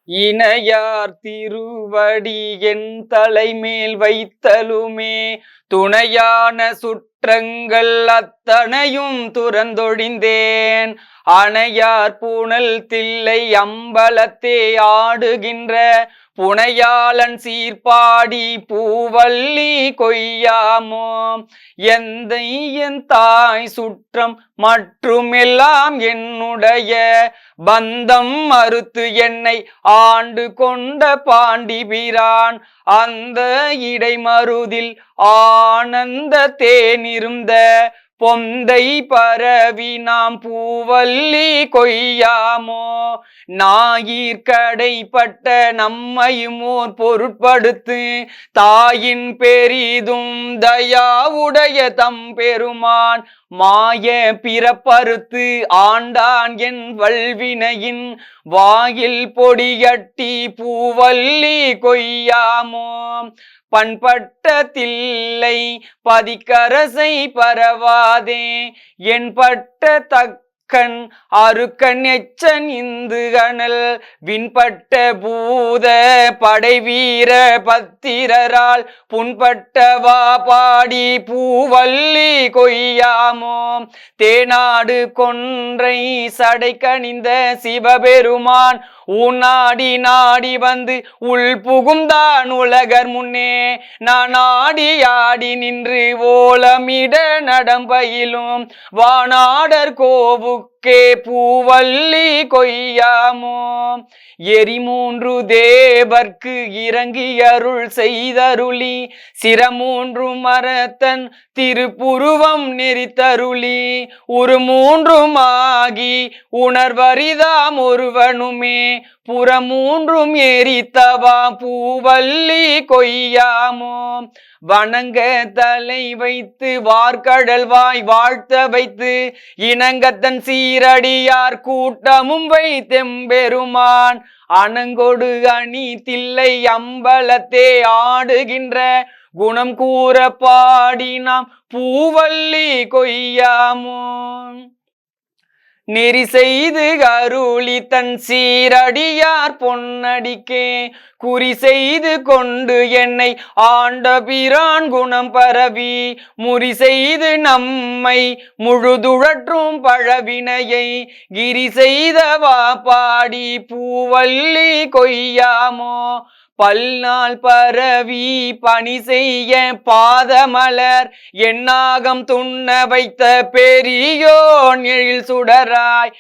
இணையார் திருவடி என் தலைமேல் வைத்தலுமே துணையான சுற்றங்கள் அத்தனையும் துறந்தொழிந்தேன். அணையார் புனல் தில்லை அம்பலத்தே ஆடுகின்ற புனையாளன் சீர்பாடி பூவல்லி கொய்யாமோ. எந்தை என் தாய் சுற்றம் மற்றும் எல்லாம் என்னுடைய பந்தம் மறுத்து என்னை ஆண்டு கொண்ட பாண்டிபிரான் அந்த இடைமருதில் ஆனந்த தேனிருந்த பொந்தை பரவி நாம் பூவல்லி கொய்யாமோ. ஞாயிற்கடைப்பட்ட நம்மையும் ஓர் பொருட்படுத்து தாயின் பெரிதும் தயாவுடைய தம் பெருமான் மாய பிறப்பறுத்து ஆண்டான் என் வல்வினையின் வாயில் பொடியட்டி பூவல்லி கொய்யாமோ. பண்பட்ட தில்லை பதிக்கரசை பரவாதே என்பட்ட தக்கன் அருக்கன் எச்சன் இந்து கணல் விண்பட்ட பூத படைவீர பத்திரரால் புண்பட்டவா பாடி பூவல்லி கொய்யாமோ. தேநாடு கொன்றை சடை கணிந்த சிவபெருமான் ஊநாடி நாடி வந்து உள் புகுந்தான் உலகர் முன்னே நான் ஆடி ஆடி நின்று ஓலமிட நடம்பயிலும் வானாடர் கோவுக்கே பூவல்லி கொய்யாமோ. எரிமூன்று தேவர்க்கு இறங்கி அருள் செய்தருளி சிரமூன்று மரத்தன் திருப்புருவம் நெறித்தருளி ஒரு மூன்றுமாகி உணர்வரிதாம் ஒருவனுமே புறமூன்றும் எரித்தவா பூவல்லி கொய்யாமோ. வணங்க தலை வைத்து வார்கடல் வாய் வாழ்த்த வைத்து இனங்கத்தன் சீரடியார் கூட்டமும் வைத்தெம்பெருமான் அணங்கொடு அணி தில்லை அம்பலத்தே ஆடுகின்ற குணம் கூற பாடி நாம் பூவல்லி கொய்யாமோ. நெறி செய்து அருளி தன் சீரடியார் பொன்னடிக்கே குறி செய்து கொண்டு என்னை ஆண்ட பிரான் குணம் பரவி முறி செய்து நம்மை முழுதுழற்றும் பழவினையை கிரி செய்தவா பாடி பூவல்லி கொய்யாமோ. பல்நாள் பரவி பணி செய்ய பாதமலர் என்னாகம் துண்ண வைத்த பெரியோன் எழில் சுடராய்